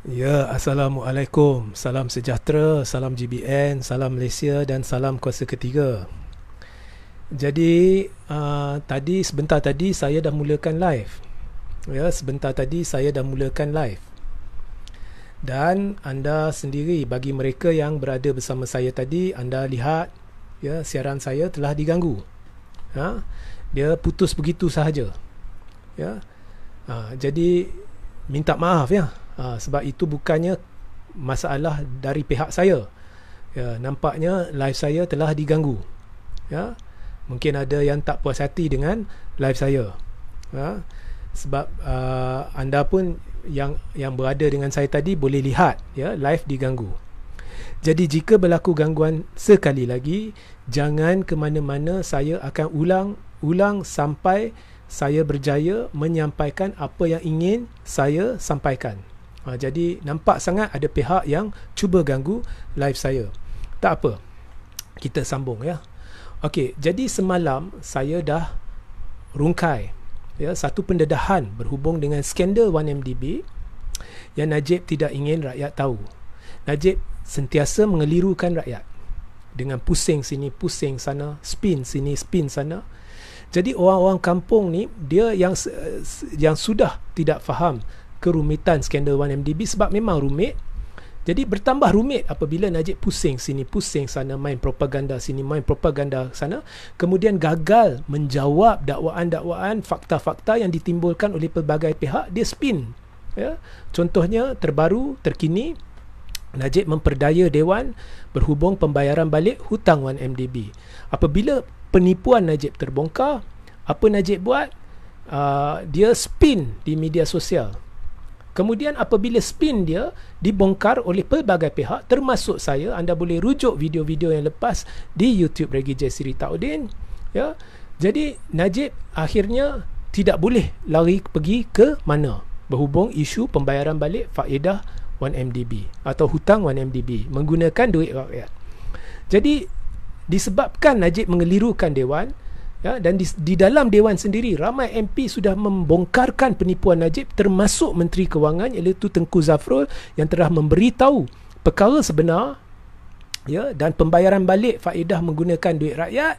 Ya, Assalamualaikum. Salam sejahtera, salam GBN, salam Malaysia dan salam kuasa ketiga. Jadi, sebentar tadi saya dah mulakan live. Ya, sebentar tadi saya dah mulakan live. Dan anda sendiri, bagi mereka yang berada bersama saya tadi, anda lihat ya, siaran saya telah diganggu. Dia putus begitu sahaja. Ya. Jadi minta maaf ya. Sebab itu bukannya masalah dari pihak saya. Ya, nampaknya live saya telah diganggu. Ya. Mungkin ada yang tak puas hati dengan live saya. Ya. Sebab anda pun yang berada dengan saya tadi boleh lihat ya, live diganggu. Jadi jika berlaku gangguan sekali lagi, jangan ke mana-mana, saya akan ulang sampai saya berjaya menyampaikan apa yang ingin saya sampaikan. Jadi nampak sangat ada pihak yang cuba ganggu live saya. Tak apa, kita sambung ya. Okey, jadi semalam saya dah rungkai ya, satu pendedahan berhubung dengan skandal 1MDB yang Najib tidak ingin rakyat tahu. Najib sentiasa mengelirukan rakyat dengan pusing sini, pusing sana, spin sini, spin sana. Jadi orang-orang kampung ni, dia yang sudah tidak faham kerumitan skandal 1MDB, sebab memang rumit. Jadi bertambah rumit apabila Najib pusing sini, pusing sana, main propaganda sini, main propaganda sana, kemudian gagal menjawab dakwaan-dakwaan, fakta-fakta yang ditimbulkan oleh pelbagai pihak, dia spin ya. Contohnya terbaru, terkini, Najib memperdaya Dewan berhubung pembayaran balik hutang 1MDB. Apabila penipuan Najib terbongkar, apa Najib buat? Dia spin di media sosial. Kemudian apabila spin dia dibongkar oleh pelbagai pihak, termasuk saya, anda boleh rujuk video-video yang lepas di YouTube Regi J. Siri Taudin ya. Jadi Najib akhirnya tidak boleh lari pergi ke mana berhubung isu pembayaran balik faedah 1MDB atau hutang 1MDB menggunakan duit rakyat. Jadi disebabkan Najib mengelirukan Dewan ya, dan di dalam Dewan sendiri ramai MP sudah membongkarkan penipuan Najib, termasuk Menteri Kewangan iaitu Tengku Zafrul yang telah memberitahu perkara sebenar ya, dan pembayaran balik faedah menggunakan duit rakyat.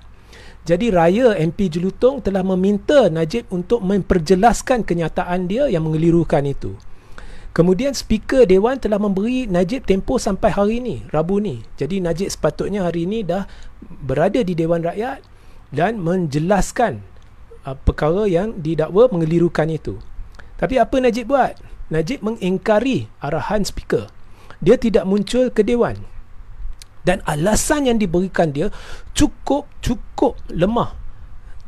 Jadi Raya MP Jelutong telah meminta Najib untuk memperjelaskan kenyataan dia yang mengelirukan itu. Kemudian Speaker Dewan telah memberi Najib tempoh sampai hari ini, Rabu ni. Jadi Najib sepatutnya hari ini dah berada di Dewan Rakyat dan menjelaskan perkara yang didakwa mengelirukan itu. Tapi apa Najib buat? Najib mengingkari arahan Speaker. Dia tidak muncul ke Dewan. Dan alasan yang diberikan dia cukup lemah.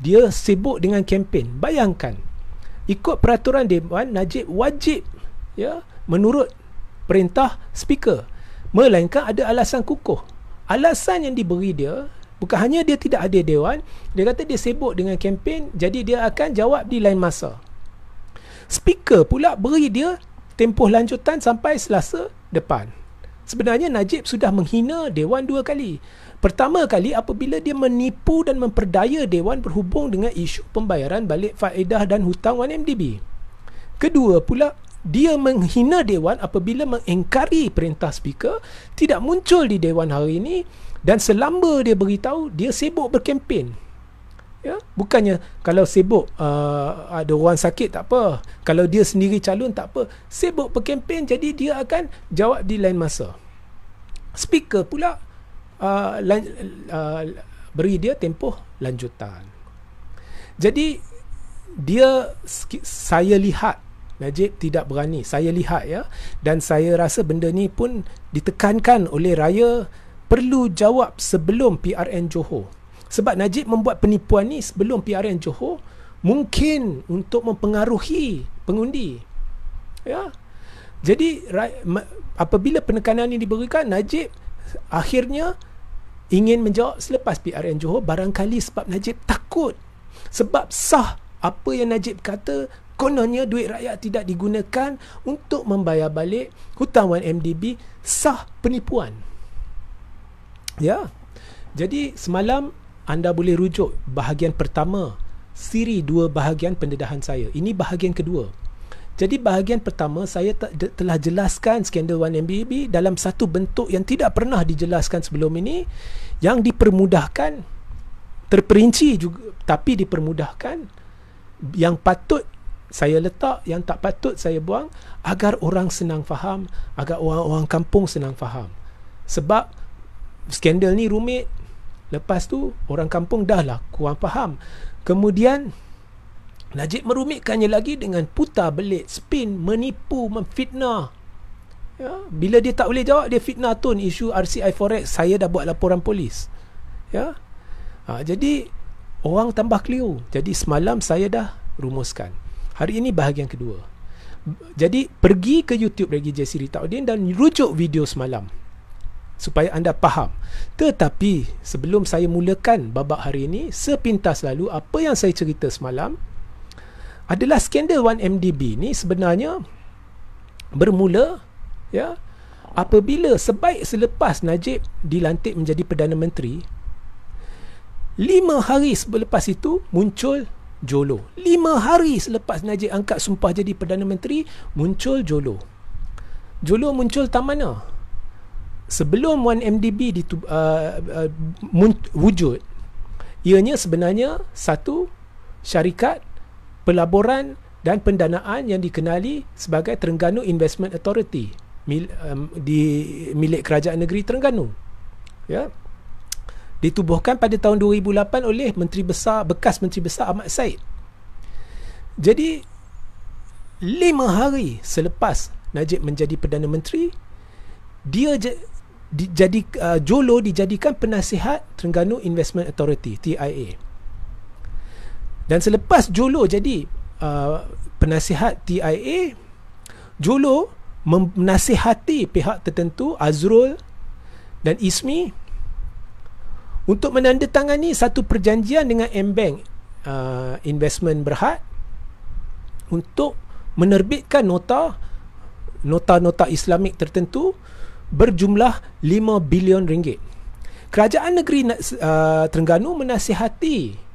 Dia sibuk dengan kempen. Bayangkan, ikut peraturan Dewan, Najib wajib ya, menurut perintah Speaker, melainkan ada alasan kukuh. Alasan yang diberi dia, bukan hanya dia tidak ada Dewan, dia kata dia sibuk dengan kempen, jadi dia akan jawab di lain masa. Speaker pula beri dia tempoh lanjutan sampai Selasa depan. Sebenarnya Najib sudah menghina Dewan dua kali. Pertama kali apabila dia menipu dan memperdaya Dewan berhubung dengan isu pembayaran balik faedah dan hutang 1MDB. Kedua pula, dia menghina Dewan apabila mengingkari perintah Speaker, tidak muncul di Dewan hari ini, dan selamba dia beritahu dia sibuk berkempen ya. Bukannya kalau sibuk ada orang sakit tak apa, kalau dia sendiri calon tak apa, sibuk berkempen, jadi dia akan jawab di lain masa. Speaker pula beri dia tempoh lanjutan. Jadi saya lihat Najib tidak berani, saya lihat ya, dan saya rasa benda ni pun ditekankan oleh Raya perlu jawab sebelum PRN Johor. Sebab Najib membuat penipuan ni sebelum PRN Johor, mungkin untuk mempengaruhi pengundi ya. Jadi apabila penekanan ini diberikan, Najib akhirnya ingin menjawab selepas PRN Johor, barangkali sebab Najib takut, sebab sah apa yang Najib kata, kononnya duit rakyat tidak digunakan untuk membayar balik hutang 1MDB, sah penipuan ya. Jadi semalam anda boleh rujuk bahagian pertama siri 2 bahagian pendedahan saya. Ini bahagian kedua. Jadi bahagian pertama saya telah jelaskan skandal 1MDB dalam satu bentuk yang tidak pernah dijelaskan sebelum ini, yang dipermudahkan, terperinci juga, tapi dipermudahkan, yang patut saya letak, yang tak patut saya buang, agar orang senang faham, agar orang kampung senang faham. Sebab skandal ni rumit, lepas tu orang kampung dah lah kurang faham. Kemudian Najib merumitkannya lagi dengan putar belit, spin, menipu, memfitnah. Ya, bila dia tak boleh jawab, dia fitnah tun isu RCI Forex, saya dah buat laporan polis. Ya. Jadi orang tambah keliru. Jadi semalam saya dah rumuskan. Hari ini bahagian kedua. Jadi pergi ke YouTube Regi J. Siritaudin dan rujuk video semalam supaya anda faham. Tetapi sebelum saya mulakan babak hari ini, sepintas lalu apa yang saya cerita semalam adalah skandal 1MDB ni sebenarnya bermula apabila sebaik selepas Najib dilantik menjadi Perdana Menteri, 5 hari selepas itu muncul Jolo. 5 hari selepas Najib angkat sumpah jadi Perdana Menteri, muncul Jolo. Jolo muncul tak mana? Sebelum 1MDB wujud, ianya sebenarnya satu syarikat pelaburan dan pendanaan yang dikenali sebagai Terengganu Investment Authority, milik Kerajaan Negeri Terengganu. Ya. Ditubuhkan pada tahun 2008 oleh bekas Menteri Besar Ahmad Said. Jadi 5 hari selepas Najib menjadi Perdana Menteri, dia Jolo dijadikan penasihat Terengganu Investment Authority, TIA. Dan selepas Jolo jadi penasihat TIA, Jolo menasihati pihak tertentu, Azrul dan Ismi, untuk menandatangani satu perjanjian dengan M-Bank Investment Berhad untuk menerbitkan nota Islamik tertentu berjumlah 5 bilion ringgit. Kerajaan Negeri Terengganu menasihati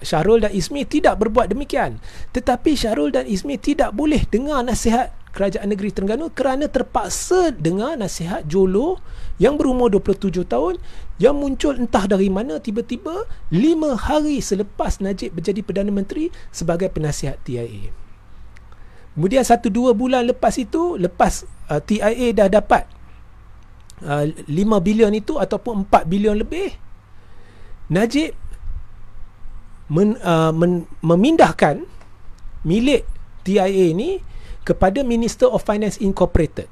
Syahrul dan Ismi tidak berbuat demikian. Tetapi Syahrul dan Ismi tidak boleh dengar nasihat Kerajaan Negeri Terengganu kerana terpaksa dengar nasihat Jolo yang berumur 27 tahun yang muncul entah dari mana tiba-tiba 5 hari selepas Najib menjadi Perdana Menteri sebagai penasihat TIA. Kemudian 1-2 bulan lepas itu, lepas TIA dah dapat 5 bilion itu ataupun 4 bilion lebih, Najib memindahkan milik TIA ini kepada Minister of Finance Incorporated.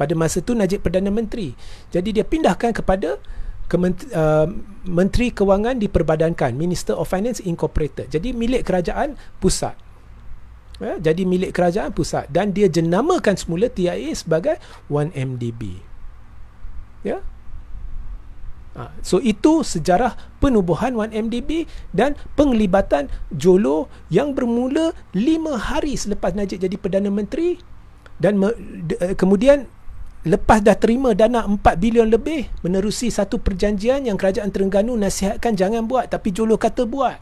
Pada masa itu Najib Perdana Menteri. Jadi dia pindahkan kepada Menteri Kewangan diperbadankan, Minister of Finance Incorporated. Jadi milik kerajaan pusat. Jadi milik kerajaan pusat, dan dia jenamakan semula TIA sebagai 1MDB. Ya. So itu sejarah penubuhan 1MDB dan penglibatan Jolo yang bermula 5 hari selepas Najib jadi Perdana Menteri, dan kemudian lepas dah terima dana 4 bilion lebih menerusi satu perjanjian yang Kerajaan Terengganu nasihatkan jangan buat, tapi Jolo kata buat.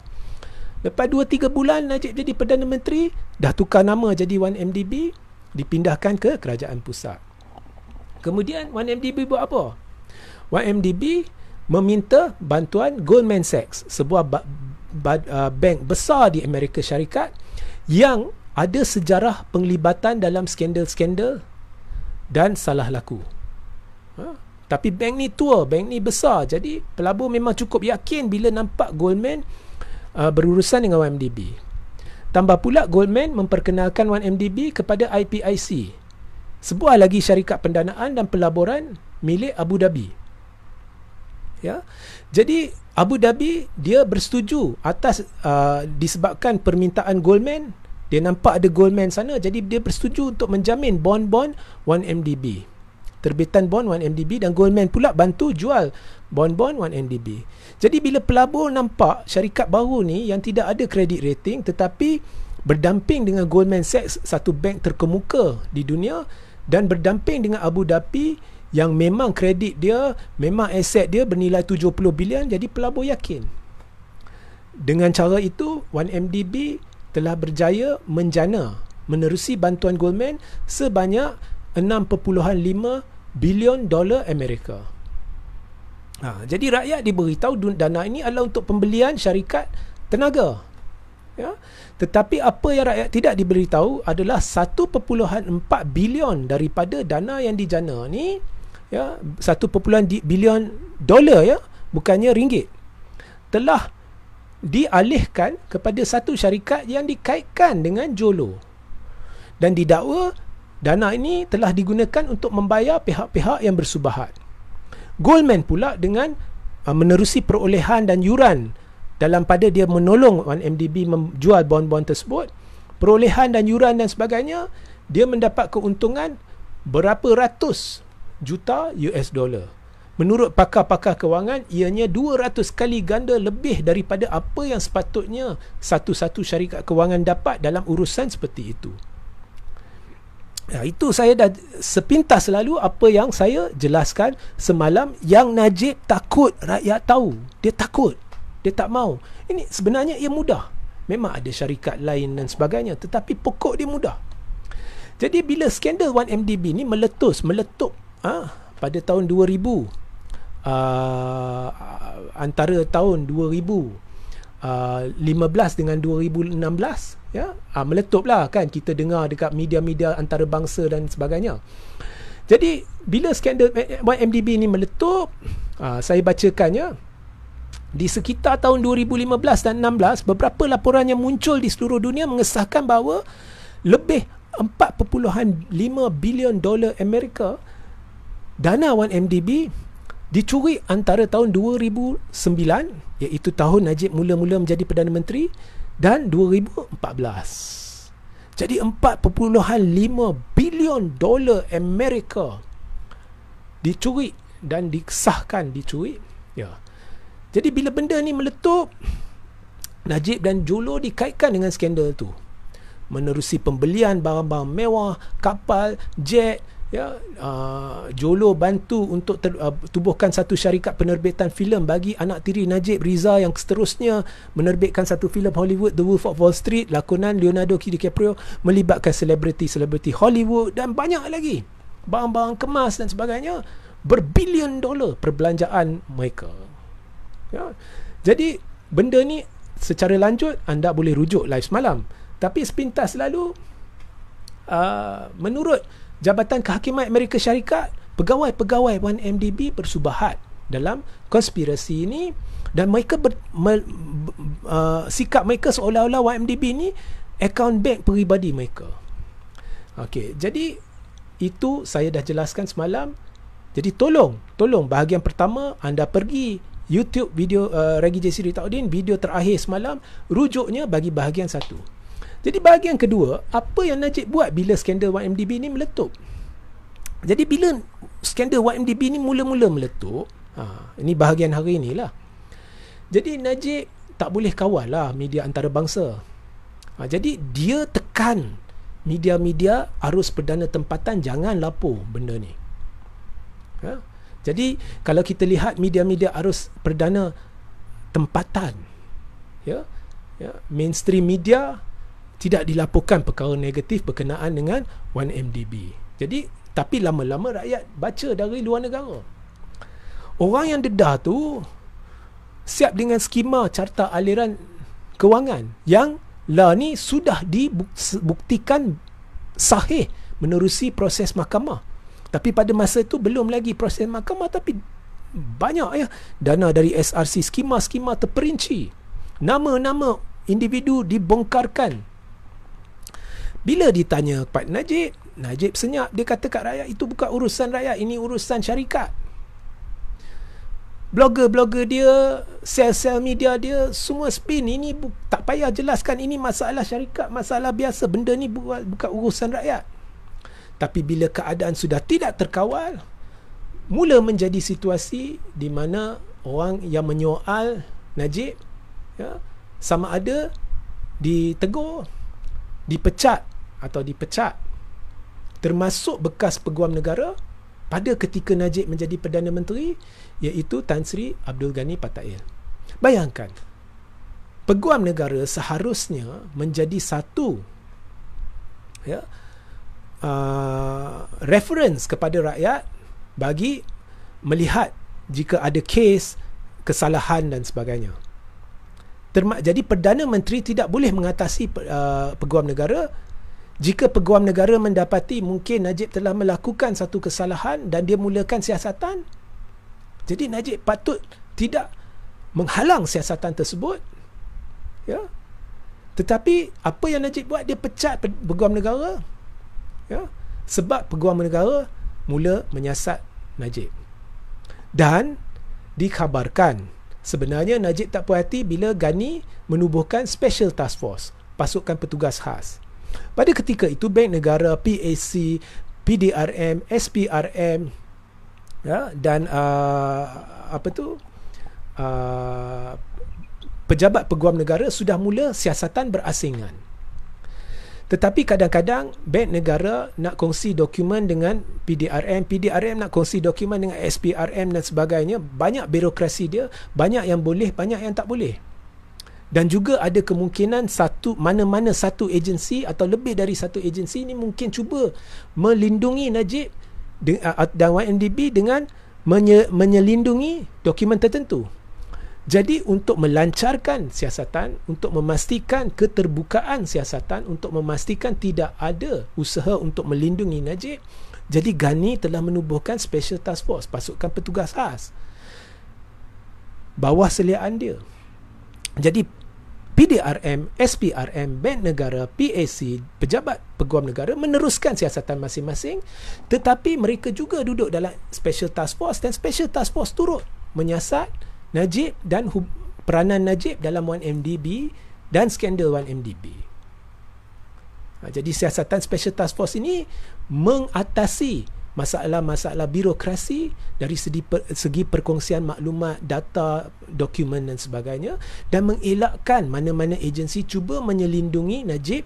Lepas 2-3 bulan Najib jadi Perdana Menteri, dah tukar nama jadi 1MDB, dipindahkan ke Kerajaan Pusat. Kemudian 1MDB buat apa? 1MDB meminta bantuan Goldman Sachs, sebuah bank besar di Amerika Syarikat yang ada sejarah penglibatan dalam skandal-skandal dan salah laku. Tapi bank ni tua, bank ni besar, jadi pelabur memang cukup yakin bila nampak Goldman berurusan dengan 1MDB. Tambah pula Goldman memperkenalkan 1MDB kepada IPIC, sebuah lagi syarikat pendanaan dan pelaburan milik Abu Dhabi. Ya. Jadi Abu Dhabi dia bersetuju atas disebabkan permintaan Goldman, dia nampak ada Goldman sana, jadi dia bersetuju untuk menjamin bond-bond 1MDB, terbitan bond 1MDB, dan Goldman pula bantu jual bond-bond 1MDB. Jadi bila pelabur nampak syarikat baru ni yang tidak ada credit rating tetapi berdamping dengan Goldman Sachs, satu bank terkemuka di dunia, dan berdamping dengan Abu Dhabi yang memang kredit dia, memang aset dia bernilai 70 bilion, jadi pelabur yakin. Dengan cara itu 1MDB telah berjaya menjana menerusi bantuan Goldman sebanyak 6.5 bilion dolar Amerika. Jadi rakyat diberitahu dana ini adalah untuk pembelian syarikat tenaga. Ya. Tetapi apa yang rakyat tidak diberitahu adalah 1.4 bilion daripada dana yang dijana ni, ya, 1 bilion dolar, ya, bukannya ringgit, telah dialihkan kepada satu syarikat yang dikaitkan dengan Jolo, dan didakwa dana ini telah digunakan untuk membayar pihak-pihak yang bersubahat. Goldman pula dengan menerusi perolehan dan yuran dalam pada dia menolong 1MDB menjual bon-bon tersebut, perolehan dan yuran dan sebagainya, dia mendapat keuntungan berapa ratus juta US dollar. Menurut pakar-pakar kewangan, ianya 200 kali ganda lebih daripada apa yang sepatutnya satu-satu syarikat kewangan dapat dalam urusan seperti itu. Ya, itu saya dah sepintas lalu apa yang saya jelaskan semalam, yang Najib takut rakyat tahu. Dia takut. Dia tak mau. Ini sebenarnya ia mudah. Memang ada syarikat lain dan sebagainya, tetapi pokok dia mudah. Jadi bila skandal 1MDB ni meletup pada tahun 2000, antara tahun 2015 dengan 2016, ya, meletuplah kan, kita dengar dekat media-media antarabangsa dan sebagainya. Jadi bila skandal 1MDB ni meletup, saya bacakannya, di sekitar tahun 2015 dan 16, beberapa laporan yang muncul di seluruh dunia mengesahkan bahawa lebih 4.5 bilion dolar Amerika dana 1MDB dicuri antara tahun 2009, iaitu tahun Najib mula-mula menjadi Perdana Menteri, dan 2014. Jadi 4.5 bilion dolar Amerika dicuri dan disahkan dicuri. Ya. Jadi bila benda ni meletup, Najib dan Jolo dikaitkan dengan skandal tu. Menerusi pembelian barang-barang mewah, kapal, jet, ya, Jolo bantu untuk tubuhkan satu syarikat penerbitan filem bagi anak tiri Najib, Riza, yang seterusnya menerbitkan satu filem Hollywood, The Wolf of Wall Street, lakonan Leonardo DiCaprio, melibatkan selebriti-selebriti Hollywood dan banyak lagi, barang-barang kemas dan sebagainya. Berbilion dolar perbelanjaan mereka. Ya. Jadi benda ni secara lanjut anda boleh rujuk live semalam, tapi sepintas lalu, menurut Jabatan Kehakiman Amerika Syarikat, pegawai-pegawai 1MDB bersubahat dalam konspirasi ini, dan mereka sikap mereka seolah-olah 1MDB ni account bank peribadi mereka. Okey, jadi itu saya dah jelaskan semalam. Jadi tolong bahagian pertama anda pergi YouTube video Ragi J. Siritaudin, video terakhir semalam, rujuknya bagi bahagian 1. Jadi bahagian kedua, apa yang Najib buat bila skandal 1MDB ni meletup. Jadi bila skandal 1MDB ni mula-mula meletup, ini bahagian hari ni lah. Jadi Najib tak boleh kawal lah media antarabangsa. Jadi dia tekan media-media arus perdana tempatan jangan lapor benda ni. Jadi kalau kita lihat media-media arus perdana tempatan, ya, mainstream media tidak dilaporkan perkara negatif berkenaan dengan 1MDB. Jadi tapi lama-lama rakyat baca dari luar negara. Orang yang dedah tu siap dengan skema carta aliran kewangan yang lah ni sudah dibuktikan sahih menerusi proses mahkamah. Tapi pada masa itu belum lagi proses mahkamah, tapi banyak, ya, dana dari SRC, skema-skema terperinci, nama-nama individu dibongkarkan. Bila ditanya kepada Najib senyap, dia kata kat rakyat, itu bukan urusan rakyat, ini urusan syarikat. Blogger-blogger dia, sel-sel media dia, semua spin. Ini tak payah jelaskan, ini masalah syarikat, masalah biasa, benda ni bukan urusan rakyat. Tapi bila keadaan sudah tidak terkawal, mula menjadi situasi di mana orang yang menyoal Najib, ya, sama ada ditegur, dipecat, termasuk bekas peguam negara pada ketika Najib menjadi Perdana Menteri, iaitu Tan Sri Abdul Ghani Patail. Bayangkan, peguam negara seharusnya menjadi satu, ya, reference kepada rakyat bagi melihat jika ada kes kesalahan dan sebagainya. Jadi Perdana Menteri tidak boleh mengatasi peguam negara jika peguam negara mendapati mungkin Najib telah melakukan satu kesalahan dan dia mulakan siasatan. Jadi Najib patut tidak menghalang siasatan tersebut, ya. Tetapi apa yang Najib buat, dia pecat peguam negara, ya, sebab peguam negara mula menyiasat Najib. Dan dikhabarkan sebenarnya Najib tak puas hati bila Ghani menubuhkan Special Task Force, pasukan petugas khas. Pada ketika itu Bank Negara, PAC, PDRM, SPRM, ya, dan pejabat peguam negara sudah mula siasatan berasingan. Tetapi kadang-kadang Bank Negara nak kongsi dokumen dengan PDRM, PDRM nak kongsi dokumen dengan SPRM dan sebagainya. Banyak birokrasi dia, banyak yang boleh, banyak yang tak boleh. Dan juga ada kemungkinan mana-mana satu agensi atau lebih dari satu agensi ni mungkin cuba melindungi Najib dan YMDB dengan menyelindungi dokumen tertentu. Jadi untuk melancarkan siasatan, untuk memastikan keterbukaan siasatan, untuk memastikan tidak ada usaha untuk melindungi Najib, jadi Ghani telah menubuhkan Special Task Force, pasukan petugas khas bawah seliaan dia. Jadi PDRM, SPRM, Bank Negara, PAC, pejabat peguam negara meneruskan siasatan masing-masing, tetapi mereka juga duduk dalam Special Task Force dan Special Task Force turut menyiasat Najib dan peranan Najib dalam 1MDB dan skandal 1MDB. Jadi siasatan Special Task Force ini mengatasi masalah-masalah birokrasi dari segi perkongsian maklumat, data, dokumen dan sebagainya, dan mengelakkan mana-mana agensi cuba menyelindungi Najib,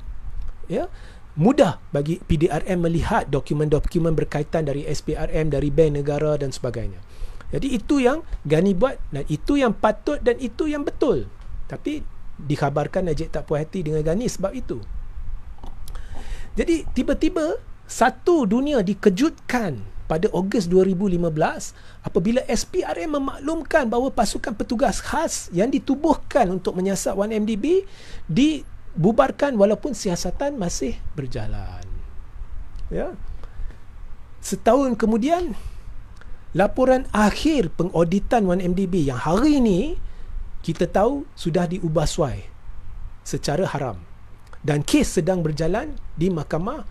ya. Mudah bagi PDRM melihat dokumen-dokumen berkaitan dari SPRM, dari Bank Negara dan sebagainya. Jadi itu yang Ghani buat dan itu yang patut dan itu yang betul. Tapi dikhabarkan Najib tak puas hati dengan Ghani sebab itu. Jadi tiba-tiba satu dunia dikejutkan pada Ogos 2015 apabila SPRM memaklumkan bahawa pasukan petugas khas yang ditubuhkan untuk menyiasat 1MDB dibubarkan walaupun siasatan masih berjalan. Ya. Setahun kemudian, laporan akhir pengauditan 1MDB yang hari ini kita tahu sudah diubah suai secara haram dan kes sedang berjalan di mahkamah,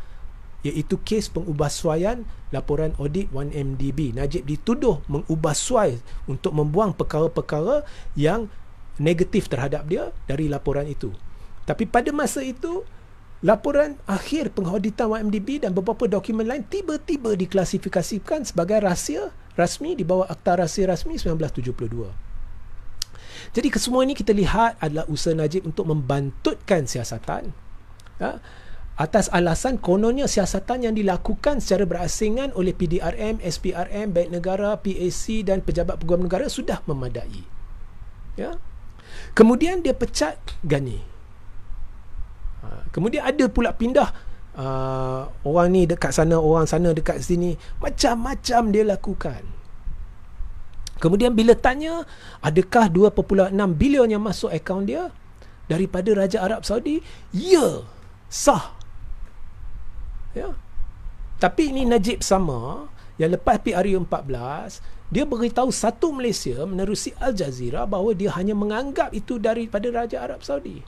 iaitu kes pengubahsuaian laporan audit 1MDB. Najib dituduh mengubah suai untuk membuang perkara-perkara yang negatif terhadap dia dari laporan itu. Tapi pada masa itu, laporan akhir pengauditan 1MDB dan beberapa dokumen lain tiba-tiba diklasifikasikan sebagai rahsia rasmi di bawah Akta Rahsia Rasmi 1972. Jadi kesemua ini kita lihat adalah usaha Najib untuk membantutkan siasatan, ya, atas alasan kononnya siasatan yang dilakukan secara berasingan oleh PDRM, SPRM, Bank Negara, PAC dan pejabat peguam negara sudah memadai. Ya. Kemudian dia pecat Ghani. Kemudian ada pula pindah orang ni dekat sana, orang sana dekat sini, macam-macam dia lakukan. Kemudian bila tanya adakah 2.6 bilion yang masuk akaun dia daripada Raja Arab Saudi, ya, sah. Ya. Tapi ini Najib sama yang lepas PRU 14 dia beritahu satu Malaysia menerusi Al Jazeera bahawa dia hanya menganggap itu daripada Raja Arab Saudi.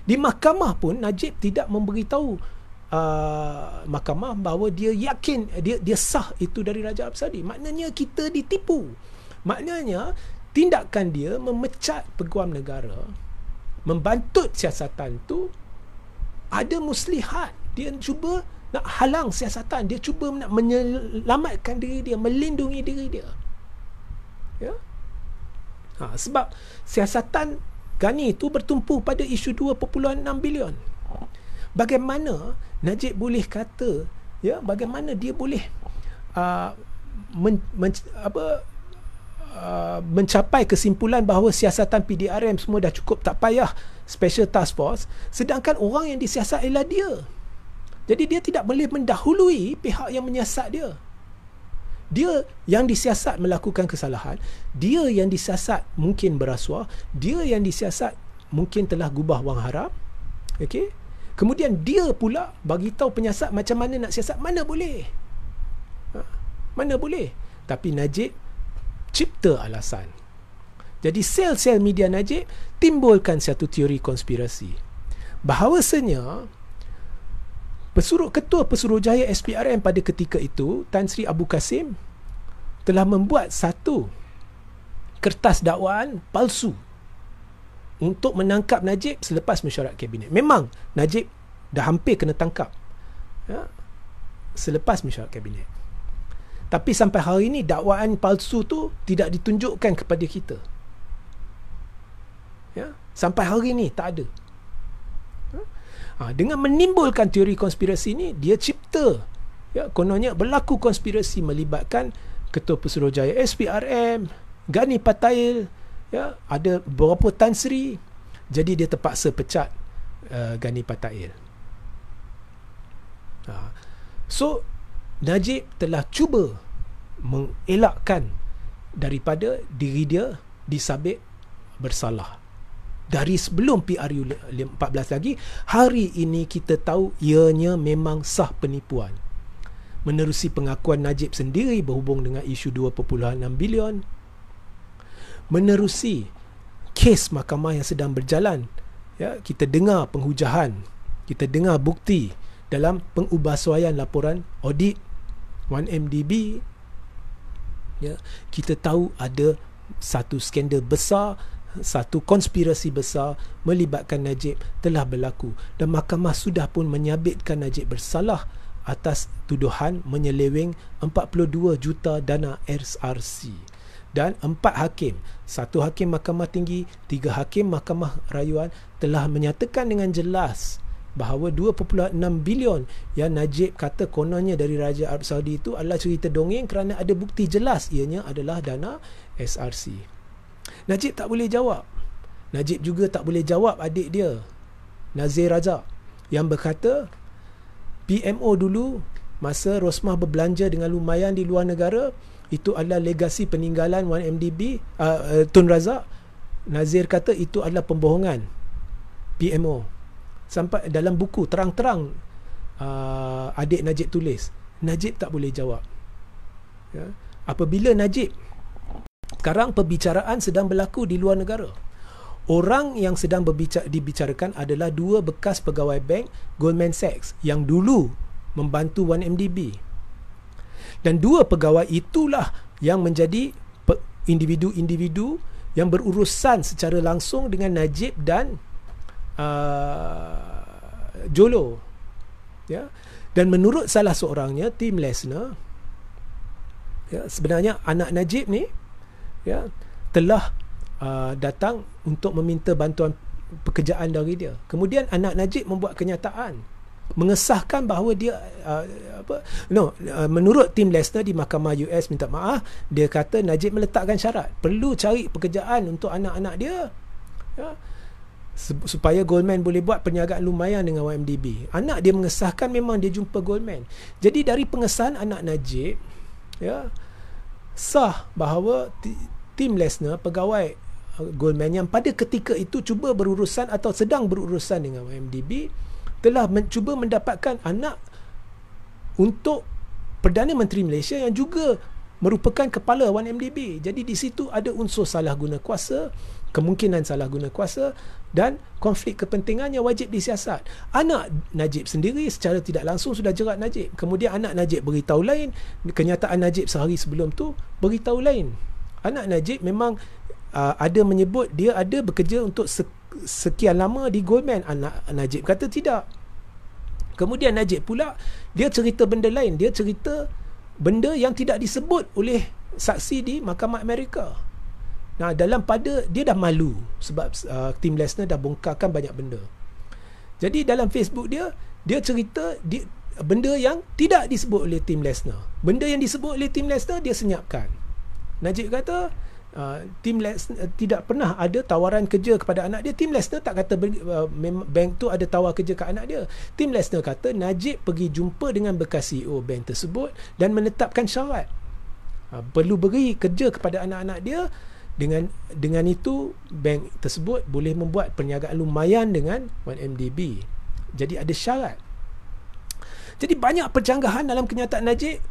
Di mahkamah pun Najib tidak memberitahu mahkamah bahawa dia yakin dia sah itu dari Raja Arab Saudi. Maknanya kita ditipu. Maknanya tindakan dia memecat peguam negara, membantut siasatan tu ada muslihat. Dia cuba nak halang siasatan, dia cuba nak menyelamatkan diri dia, melindungi diri dia. Ya. Sebab siasatan Ghani itu bertumpu pada isu 2.6 bilion. Bagaimana Najib boleh kata, ya, bagaimana dia boleh mencapai kesimpulan bahawa siasatan PDRM semua dah cukup, tak payah Special Task Force, sedangkan orang yang disiasat ialah dia. Jadi dia tidak boleh mendahului pihak yang menyiasat dia. Dia yang disiasat melakukan kesalahan, dia yang disiasat mungkin berasuah, dia yang disiasat mungkin telah gubah wang haram. Okey? Kemudian dia pula bagi tahu penyiasat macam mana nak siasat. Mana boleh? Mana boleh? Tapi Najib cipta alasan. Jadi sel-sel media Najib timbulkan satu teori konspirasi bahawasanya Ketua Pesuruhjaya SPRM pada ketika itu, Tan Sri Abu Kasim, telah membuat satu kertas dakwaan palsu untuk menangkap Najib selepas mesyuarat kabinet. Memang Najib dah hampir kena tangkap selepas mesyuarat kabinet. Tapi sampai hari ini dakwaan palsu tu tidak ditunjukkan kepada kita. Sampai hari ini tak ada. Dengan menimbulkan teori konspirasi ni, dia cipta, kononnya berlaku konspirasi melibatkan Ketua Pesuruhjaya SPRM, Gani Patail, ada beberapa Tan Sri. Jadi dia terpaksa pecat Gani Patail. So Najib telah cuba mengelakkan daripada diri dia disabit bersalah. Dari sebelum PRU 14 lagi, hari ini kita tahu ianya memang sah penipuan. Menerusi pengakuan Najib sendiri berhubung dengan isu 2.6 bilion, menerusi kes mahkamah yang sedang berjalan, kita dengar penghujahan, kita dengar bukti dalam pengubahsuaian laporan audit 1MDB, kita tahu ada satu skandal besar, satu konspirasi besar melibatkan Najib telah berlaku, dan mahkamah sudah pun menyabitkan Najib bersalah atas tuduhan menyeleweng 42 juta dana SRC. Dan 4 hakim, 1 hakim Mahkamah Tinggi, 3 hakim Mahkamah Rayuan telah menyatakan dengan jelas bahawa 2.6 bilion yang Najib kata kononnya dari Raja Arab Saudi itu adalah cerita dongeng kerana ada bukti jelas ianya adalah dana SRC. Najib tak boleh jawab. Najib juga tak boleh jawab adik dia, Nazir Razak, yang berkata PMO dulu masa Rosmah berbelanja dengan lumayan di luar negara, itu adalah legasi peninggalan 1MDB, Tun Razak. Nazir kata itu adalah pembohongan PMO. Sampai dalam buku terang-terang adik Najib tulis. Najib tak boleh jawab. Apabila Najib, sekarang perbicaraan sedang berlaku di luar negara. Orang yang sedang dibicarakan adalah 2 bekas pegawai bank Goldman Sachs yang dulu membantu 1MDB. Dan 2 pegawai itulah yang menjadi individu-individu yang berurusan secara langsung dengan Najib dan Jolo. Dan menurut salah seorangnya, Tim Lesner, sebenarnya anak Najib ni telah datang untuk meminta bantuan pekerjaan dari dia. Kemudian anak Najib membuat kenyataan mengesahkan bahawa dia menurut Tim Lesner di Mahkamah US minta maaf, dia kata Najib meletakkan syarat perlu cari pekerjaan untuk anak-anak dia, supaya Goldman boleh buat perniagaan lumayan dengan YMDB. Anak dia mengesahkan memang dia jumpa Goldman. Jadi dari pengesahan anak Najib, sah bahawa Tim Lesner, pegawai Goldman yang pada ketika itu cuba berurusan atau sedang berurusan dengan YMDB, telah cuba mendapatkan anak untuk Perdana Menteri Malaysia yang juga merupakan kepala 1MDB. Jadi di situ ada unsur salah guna kuasa, kemungkinan salah guna kuasa, dan konflik kepentingan yang wajib disiasat. Anak Najib sendiri secara tidak langsung sudah jerat Najib. Kemudian anak Najib beritahu lain, kenyataan Najib sehari sebelum tu beritahu lain. Anak Najib memang ada menyebut dia ada bekerja untuk sekian lama di Goldman. Anak Najib kata tidak. Kemudian Najib pula dia cerita benda lain. Dia cerita benda yang tidak disebut oleh saksi di Mahkamah Amerika. Nah, dia dah malu sebab Tim Lesner dah bongkarkan banyak benda. Jadi dalam Facebook dia cerita benda yang tidak disebut oleh Tim Lesner. Benda yang disebut oleh Tim Lesner dia senyapkan. Najib kata Tim Lesnar tidak pernah ada tawaran kerja kepada anak dia. Tim Lesnar tak kata bank tu ada tawar kerja ke anak dia. Tim Lesnar kata Najib pergi jumpa dengan bekas CEO bank tersebut dan menetapkan syarat perlu beri kerja kepada anak-anak dia. Dengan itu bank tersebut boleh membuat perniagaan lumayan dengan 1MDB. Jadi ada syarat. Jadi banyak perjanggahan dalam kenyataan Najib.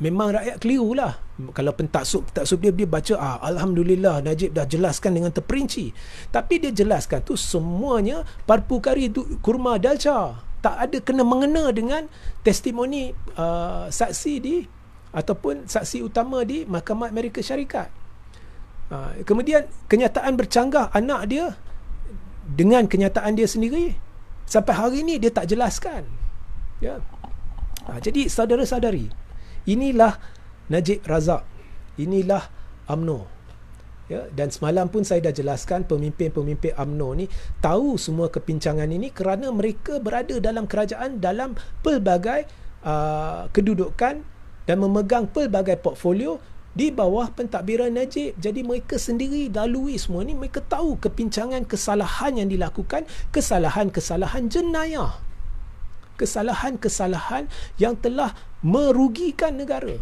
Memang rakyat keliru lah. Kalau pentaksub dia baca, Alhamdulillah Najib dah jelaskan dengan terperinci. Tapi dia jelaskan tu semuanya parpu kari kurma dalca. Tak ada kena mengena dengan testimoni saksi ataupun saksi utama di Mahkamah Amerika Syarikat. Kemudian kenyataan bercanggah anak dia dengan kenyataan dia sendiri. Sampai hari ini dia tak jelaskan. Ya. Jadi saudara-saudari, inilah Najib Razak, inilah UMNO. Ya, dan semalam pun saya dah jelaskan pemimpin-pemimpin UMNO ni tahu semua kepincangan ini kerana mereka berada dalam kerajaan dalam pelbagai kedudukan dan memegang pelbagai portfolio di bawah pentadbiran Najib. Jadi mereka sendiri lalui semua ni, mereka tahu kepincangan kesalahan yang dilakukan, kesalahan-kesalahan jenayah, kesalahan-kesalahan yang telah merugikan negara,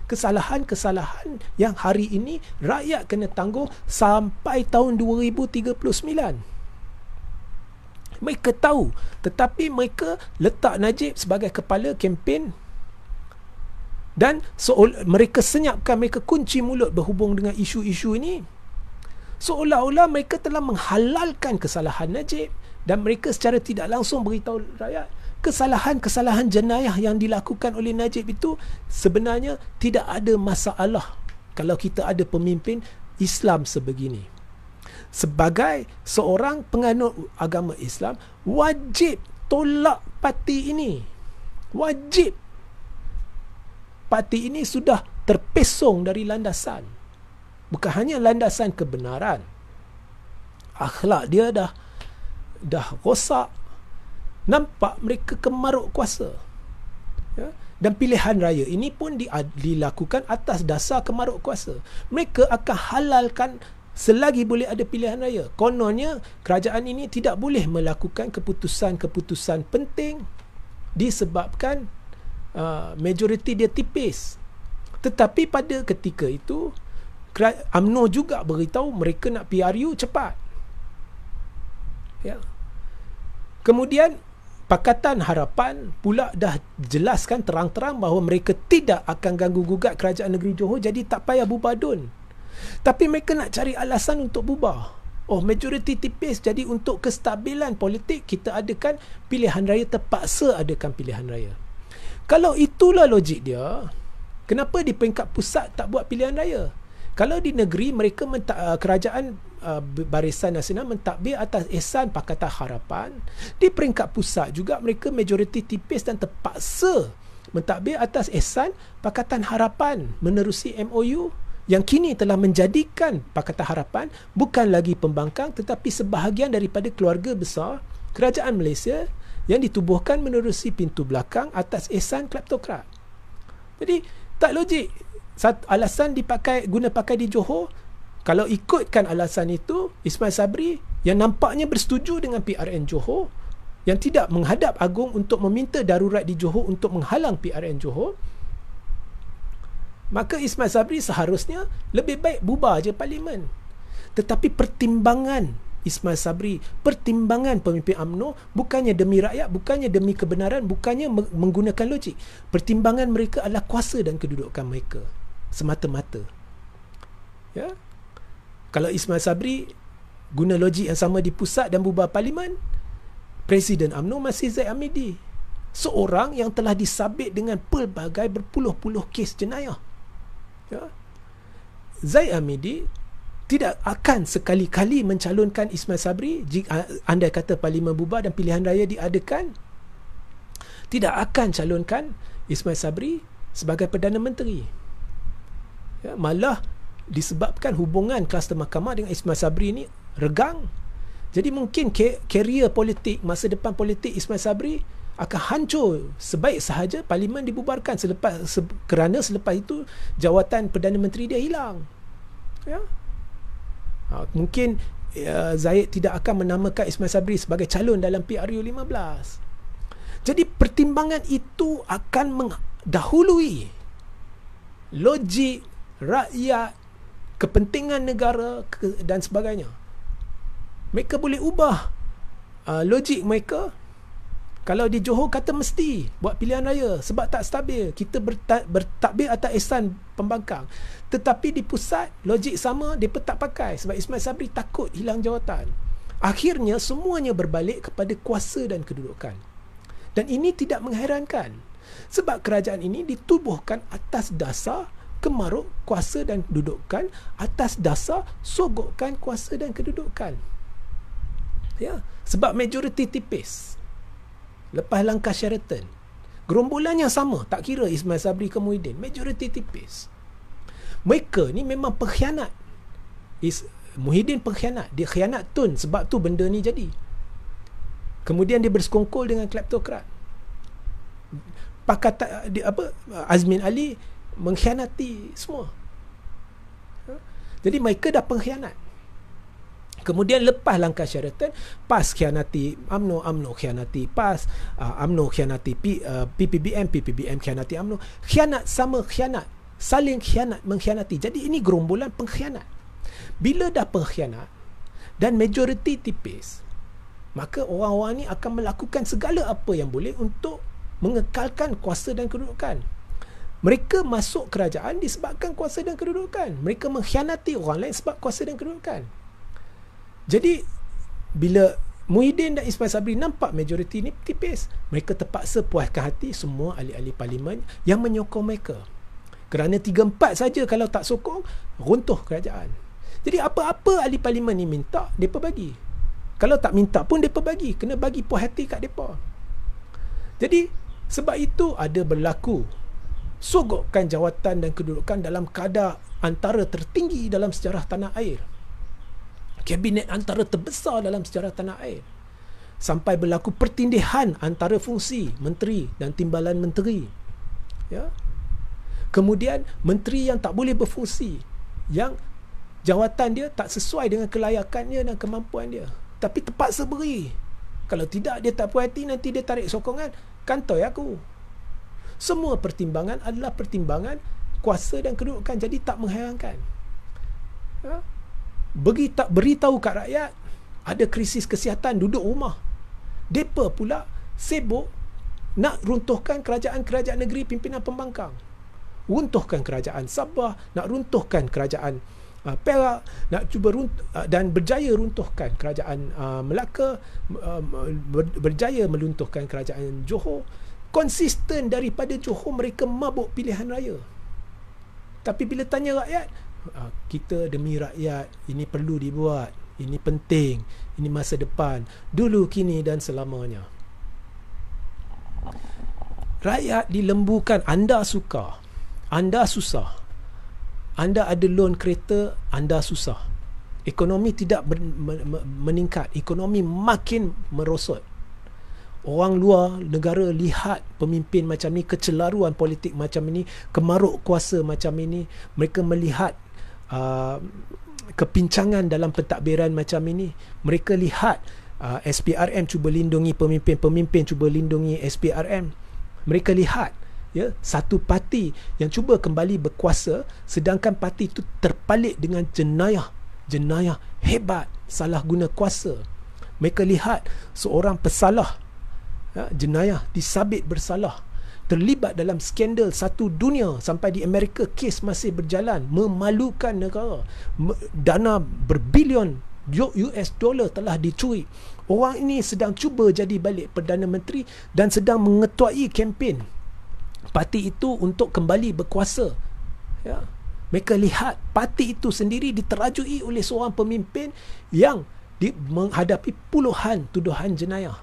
kesalahan-kesalahan yang hari ini rakyat kena tanggung sampai tahun 2039. Mereka tahu, tetapi mereka letak Najib sebagai kepala kempen dan mereka senyapkan, mereka kunci mulut berhubung dengan isu-isu ini, seolah-olah mereka telah menghalalkan kesalahan Najib dan mereka secara tidak langsung beritahu rakyat kesalahan-kesalahan jenayah yang dilakukan oleh Najib itu sebenarnya tidak ada masalah kalau kita ada pemimpin Islam sebegini. Sebagai seorang penganut agama Islam, wajib tolak parti ini. Wajib. Parti ini sudah terpesong dari landasan. Bukan hanya landasan kebenaran. Akhlak dia dah rosak. Nampak mereka kemaruk kuasa. Ya? Dan pilihan raya ini pun dilakukan atas dasar kemaruk kuasa. Mereka akan halalkan selagi boleh ada pilihan raya. Kononnya kerajaan ini tidak boleh melakukan keputusan-keputusan penting disebabkan majoriti dia tipis. Tetapi pada ketika itu UMNO juga beritahu mereka nak PRU cepat. Ya. Kemudian Pakatan Harapan pula dah jelaskan terang-terang bahawa mereka tidak akan ganggu-gugat kerajaan negeri Johor, jadi tak payah bubar DUN. Tapi mereka nak cari alasan untuk bubar. Majoriti tipis, jadi untuk kestabilan politik kita adakan pilihan raya, terpaksa adakan pilihan raya. Kalau itulah logik dia, kenapa di peringkat pusat tak buat pilihan raya? Kalau di negeri mereka kerajaan Barisan Nasional mentadbir atas ihsan Pakatan Harapan, di peringkat pusat juga mereka majoriti tipis dan terpaksa mentadbir atas ihsan Pakatan Harapan menerusi MOU yang kini telah menjadikan Pakatan Harapan bukan lagi pembangkang tetapi sebahagian daripada keluarga besar kerajaan Malaysia yang ditubuhkan menerusi pintu belakang atas ihsan kleptokrat. Jadi tak logik. Alasan guna pakai di Johor, kalau ikutkan alasan itu, Ismail Sabri yang nampaknya bersetuju dengan PRN Johor, yang tidak menghadap Agong untuk meminta darurat di Johor untuk menghalang PRN Johor, maka Ismail Sabri seharusnya lebih baik bubar je parlimen. Tetapi pertimbangan Ismail Sabri, pertimbangan pemimpin UMNO bukannya demi rakyat, bukannya demi kebenaran, bukannya menggunakan logik. Pertimbangan mereka adalah kuasa dan kedudukan mereka semata-mata. Ya. Kalau Ismail Sabri guna logik yang sama di pusat dan bubar parlimen, Presiden UMNO masih Zaid Hamidi, seorang yang telah disabit dengan pelbagai berpuluh-puluh kes jenayah. Ya. Zaid Hamidi tidak akan sekali-kali mencalonkan Ismail Sabri jika andai kata parlimen bubar dan pilihan raya diadakan. Tidak akan calonkan Ismail Sabri sebagai Perdana Menteri. Ya, malah disebabkan hubungan kluster mahkamah dengan Ismail Sabri ini regang. Jadi mungkin karier politik, masa depan politik Ismail Sabri akan hancur sebaik sahaja parlimen dibubarkan kerana selepas itu jawatan Perdana Menteri dia hilang. Ya. Mungkin Zahid tidak akan menamakan Ismail Sabri sebagai calon dalam PRU 15. Jadi pertimbangan itu akan mendahului logik rakyat, kepentingan negara dan sebagainya. Mereka boleh ubah logik mereka. Kalau di Johor kata mesti buat pilihan raya sebab tak stabil, kita bertakbir atas ihsan pembangkang. Tetapi di pusat logik sama, mereka tak pakai sebab Ismail Sabri takut hilang jawatan. Akhirnya semuanya berbalik kepada kuasa dan kedudukan. Dan ini tidak mengherankan sebab kerajaan ini ditubuhkan atas dasar kemaruk kuasa dan kedudukan, atas dasar sogokkan kuasa dan kedudukan. Ya, sebab majoriti tipis. Lepas langkah Sheraton, gerombolan yang sama, tak kira Ismail Sabri ke Muhyiddin, majoriti tipis. Mereka ni memang pengkhianat. Muhyiddin pengkhianat. Dia khianat Tun, sebab tu benda ni jadi. Kemudian dia bersekongkol dengan kleptokrat. Azmin Ali mengkhianati semua. Jadi mereka dah pengkhianat. Kemudian lepas langkah Sheraton, PAS khianati UMNO khianati PAS, UMNO khianati PPBM khianati UMNO. Khianat sama khianat, saling khianat mengkhianati. Jadi ini gerombolan pengkhianat. Bila dah pengkhianat dan majoriti tipis, maka orang-orang ni akan melakukan segala apa yang boleh untuk mengekalkan kuasa dan kedudukan. Mereka masuk kerajaan disebabkan kuasa dan kedudukan. Mereka mengkhianati orang lain sebab kuasa dan kedudukan. Jadi bila Muhyiddin dan Ismail Sabri nampak majoriti ni tipis, mereka terpaksa puaskan hati semua ahli-ahli parlimen yang menyokong mereka. Kerana 3/4 saja kalau tak sokong, runtuh kerajaan. Jadi apa-apa ahli parlimen ni minta, mereka bagi. Kalau tak minta pun mereka bagi. Kena bagi puas hati kat mereka. Jadi sebab itu ada berlaku sogokkan jawatan dan kedudukan dalam kadar antara tertinggi dalam sejarah tanah air. Kabinet antara terbesar dalam sejarah tanah air. Sampai berlaku pertindihan antara fungsi menteri dan timbalan menteri. Ya. Kemudian menteri yang tak boleh berfungsi, yang jawatan dia tak sesuai dengan kelayakannya dan kemampuan dia, tapi terpaksa beri. Kalau tidak, dia tak puas hati, nanti dia tarik sokongan, kantoi aku. Semua pertimbangan adalah pertimbangan kuasa dan kedudukan. Jadi tak mengherankan. Ya. Beritahu kat rakyat ada krisis kesihatan, duduk rumah. Depa pula sibuk nak runtuhkan kerajaan-kerajaan negeri pimpinan pembangkang, runtuhkan kerajaan Sabah, nak runtuhkan kerajaan Perak, nak cuba dan berjaya runtuhkan kerajaan Melaka, berjaya meluntuhkan kerajaan Johor. Konsisten daripada Johor mereka mabuk pilihan raya. Tapi bila tanya rakyat, kita demi rakyat, ini perlu dibuat, ini penting, ini masa depan, dulu, kini dan selamanya. Rakyat dilembukan. Anda suka, anda susah, anda ada loan kereta, anda susah, ekonomi tidak meningkat, ekonomi makin merosot. Orang luar negara lihat pemimpin macam ni, kecelaruan politik macam ini, kemaruk kuasa macam ini, mereka melihat kepincangan dalam pentadbiran macam ini. Mereka lihat SPRM cuba lindungi pemimpin cuba lindungi SPRM. Mereka lihat satu parti yang cuba kembali berkuasa, sedangkan parti itu terpalit dengan jenayah hebat, salah guna kuasa. Mereka lihat seorang pesalah, jenayah disabit bersalah, terlibat dalam skandal satu dunia, sampai di Amerika kes masih berjalan, memalukan negara, dana berbilion US dollar telah dicuri. Orang ini sedang cuba jadi balik Perdana Menteri dan sedang mengetuai kempen parti itu untuk kembali berkuasa. Ya. Mereka lihat parti itu sendiri diterajui oleh seorang pemimpin yang menghadapi puluhan tuduhan jenayah.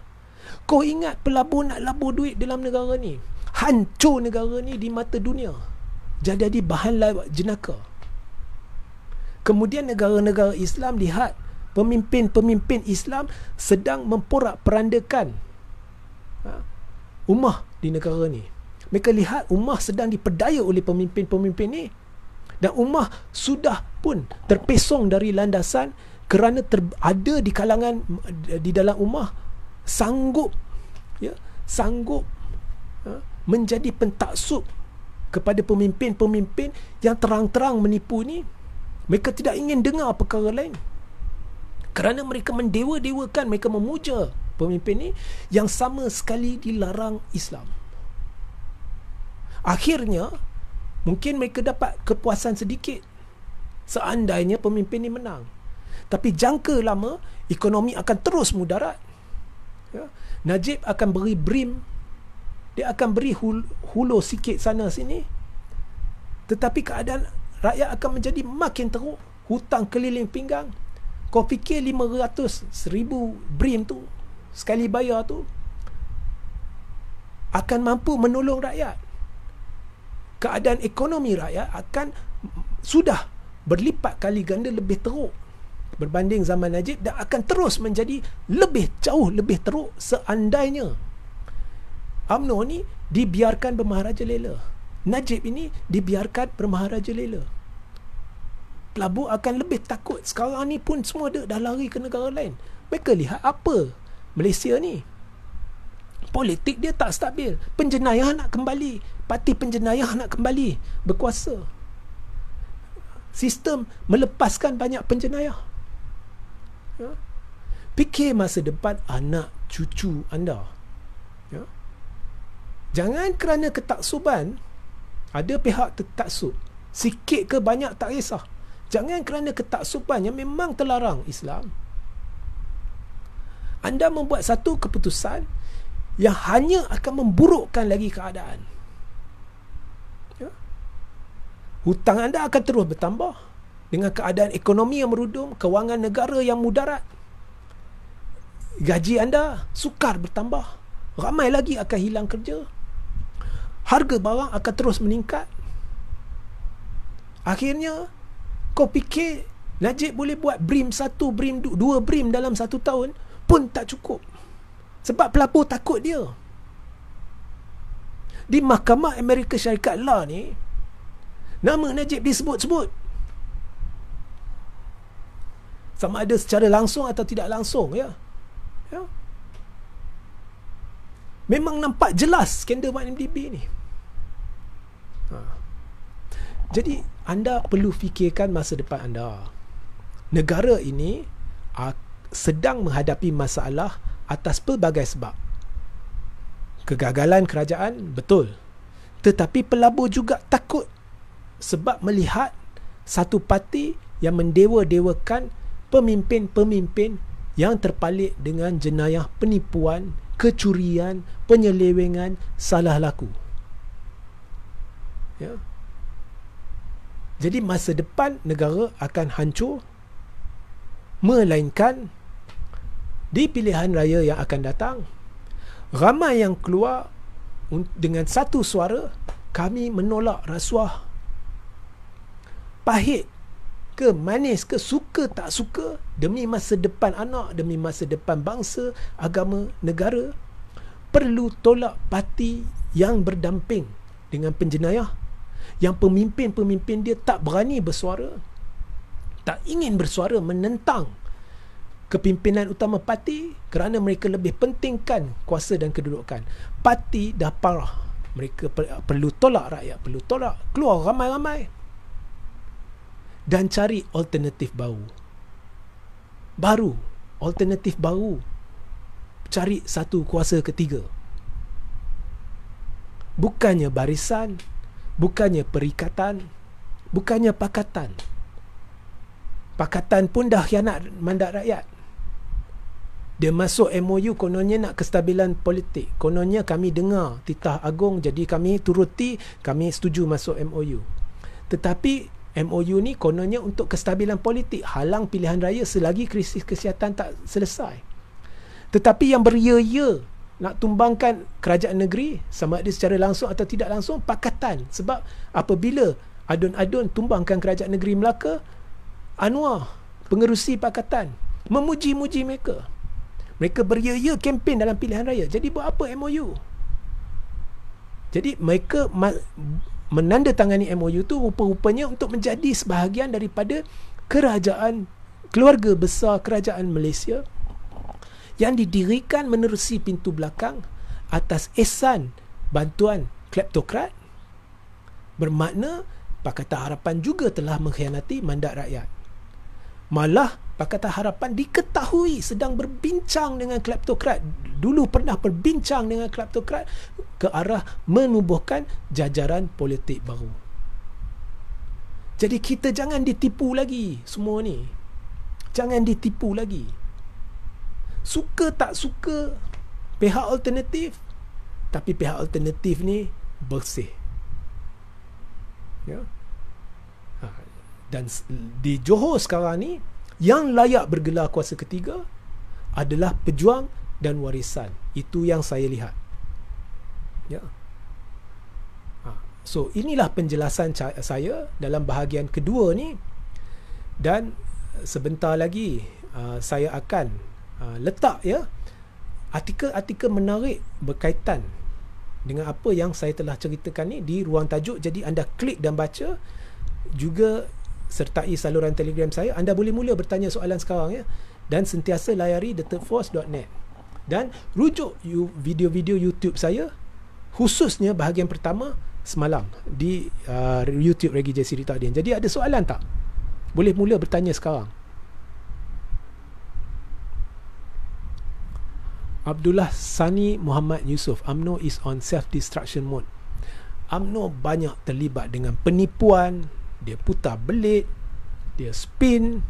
Kau ingat pelabur nak labur duit dalam negara ni, hancur negara ni di mata dunia, jadi bahan lawat jenaka. Kemudian negara-negara Islam lihat pemimpin-pemimpin Islam sedang memporak-perandakan ummah di negara ni. Mereka lihat ummah sedang diperdaya oleh pemimpin-pemimpin ni. Dan ummah sudah pun terpesong dari landasan kerana ada di kalangan, di dalam ummah sanggup menjadi pentaksub kepada pemimpin-pemimpin yang terang-terang menipu ni. Mereka tidak ingin dengar perkara lain kerana mereka mendewa-dewakan, mereka memuja pemimpin ni yang sama sekali dilarang Islam. Akhirnya mungkin mereka dapat kepuasan sedikit seandainya pemimpin ni menang, tapi jangka lama ekonomi akan terus mudarat. Najib akan beri brim, dia akan beri hulu sikit sana sini, tetapi keadaan rakyat akan menjadi makin teruk. Hutang keliling pinggang. Kau fikir 500,000 brim tu sekali bayar tu akan mampu menolong rakyat? Keadaan ekonomi rakyat akan sudah berlipat kali ganda lebih teruk berbanding zaman Najib, dan akan terus menjadi jauh lebih teruk seandainya UMNO ni dibiarkan bermaharajalela. Najib ini dibiarkan bermaharajalela. Pelabur akan lebih takut. Sekarang ni pun semua dah lari ke negara lain. Mereka lihat apa Malaysia ni, politik dia tak stabil. Penjenayah nak kembali, parti penjenayah nak kembali berkuasa. Sistem melepaskan banyak penjenayah. Fikir masa depan anak cucu anda. Jangan kerana ketaksuban, ada pihak tertaksub sikit ke banyak tak kisah. Jangan kerana ketaksuban yang memang terlarang Islam, anda membuat satu keputusan yang hanya akan memburukkan lagi keadaan. Hutang anda akan terus bertambah dengan keadaan ekonomi yang merudum, kewangan negara yang mudarat. Gaji anda sukar bertambah, ramai lagi akan hilang kerja, harga barang akan terus meningkat. Akhirnya kau fikir Najib boleh buat BRIM 1, BRIM 2 BRIM dalam 1 tahun pun tak cukup, sebab pelapor takut dia. Di Mahkamah Amerika Syarikat Law ni, nama Najib disebut-sebut, sama ada secara langsung atau tidak langsung. Memang nampak jelas skandal MDB ni. Jadi anda perlu fikirkan masa depan anda. Negara ini sedang menghadapi masalah atas pelbagai sebab. Kegagalan kerajaan, betul. Tetapi pelabur juga takut sebab melihat satu parti yang mendewa-dewakan pemimpin-pemimpin yang terpalit dengan jenayah penipuan, kecurian, penyelewengan, salah laku. Jadi masa depan negara akan hancur, melainkan di pilihan raya yang akan datang, ramai yang keluar dengan satu suara, kami menolak rasuah. Pahit ke manis ke, suka tak suka, demi masa depan anak, demi masa depan bangsa, agama, negara, perlu tolak parti yang berdamping dengan penjenayah, yang pemimpin-pemimpin dia tak berani bersuara, tak ingin bersuara menentang kepimpinan utama parti kerana mereka lebih pentingkan kuasa dan kedudukan. Parti dah parah. Mereka perlu tolak rakyat, perlu tolak, keluar ramai-ramai dan cari alternatif baru, alternatif baru, cari satu kuasa ketiga. Bukannya barisan, bukannya perikatan, bukannya pakatan. Pakatan pun dah khianat mandat rakyat. Dia masuk MOU, kononnya nak kestabilan politik. Kononnya kami dengar titah agung, jadi kami turuti, kami setuju masuk MOU. Tetapi MOU ni kononnya untuk kestabilan politik, halang pilihan raya selagi krisis kesihatan tak selesai. Tetapi yang beria-ia nak tumbangkan kerajaan negeri, sama ada secara langsung atau tidak langsung, pakatan. Sebab apabila adun-adun tumbangkan kerajaan negeri Melaka, Anwar, pengerusi pakatan, memuji-muji mereka. Mereka beria-ia kempen dalam pilihan raya. Jadi buat apa MOU? Jadi mereka menandatangani MOU tu rupa-rupanya untuk menjadi sebahagian daripada kerajaan, keluarga besar kerajaan Malaysia yang didirikan menerusi pintu belakang atas ihsan bantuan kleptokrat, bermakna Pakatan Harapan juga telah mengkhianati mandat rakyat. Malah Pakatan Harapan diketahui sedang berbincang dengan kleptokrat, dulu pernah berbincang dengan kleptokrat ke arah menubuhkan jajaran politik baru. Jadi kita jangan ditipu lagi semua ni. Jangan ditipu lagi. Suka tak suka pihak alternatif, tapi pihak alternatif ni bersih. Ya. Dan di Johor sekarang ni, yang layak bergelar kuasa ketiga adalah pejuang dan warisan. Itu yang saya lihat. Ya. So inilah penjelasan saya dalam bahagian kedua ni, dan sebentar lagi saya akan letak ya artikel-artikel menarik berkaitan dengan apa yang saya telah ceritakan ni di ruang tajuk. Jadi anda klik dan baca, juga sertai saluran Telegram saya. Anda boleh mula bertanya soalan sekarang ya, dan sentiasa layari thethirdforce.net dan rujuk video-video YouTube saya, khususnya bahagian pertama semalam di YouTube Regi J. Sirita Din. Jadi ada soalan tak? Boleh mula bertanya sekarang. Abdullah Sani Muhammad Yusof, UMNO is on self-destruction mode. UMNO banyak terlibat dengan penipuan, dia putar belit, dia spin,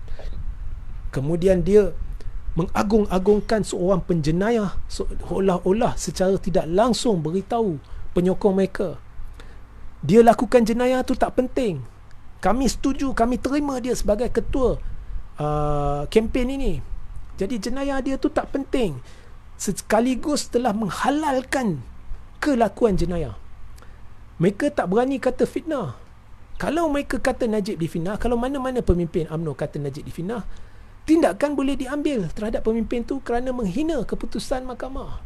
kemudian dia mengagung-agungkan seorang penjenayah seolah-olah secara tidak langsung beritahu penyokong mereka dia lakukan jenayah tu tak penting. Kami setuju, kami terima dia sebagai ketua kempen ini. Jadi jenayah dia tu tak penting. Sekaligus telah menghalalkan kelakuan jenayah. Mereka tak berani kata fitnah. Kalau mereka kata Najib difitnah, kalau mana-mana pemimpin UMNO kata Najib difitnah, tindakan boleh diambil terhadap pemimpin tu kerana menghina keputusan mahkamah.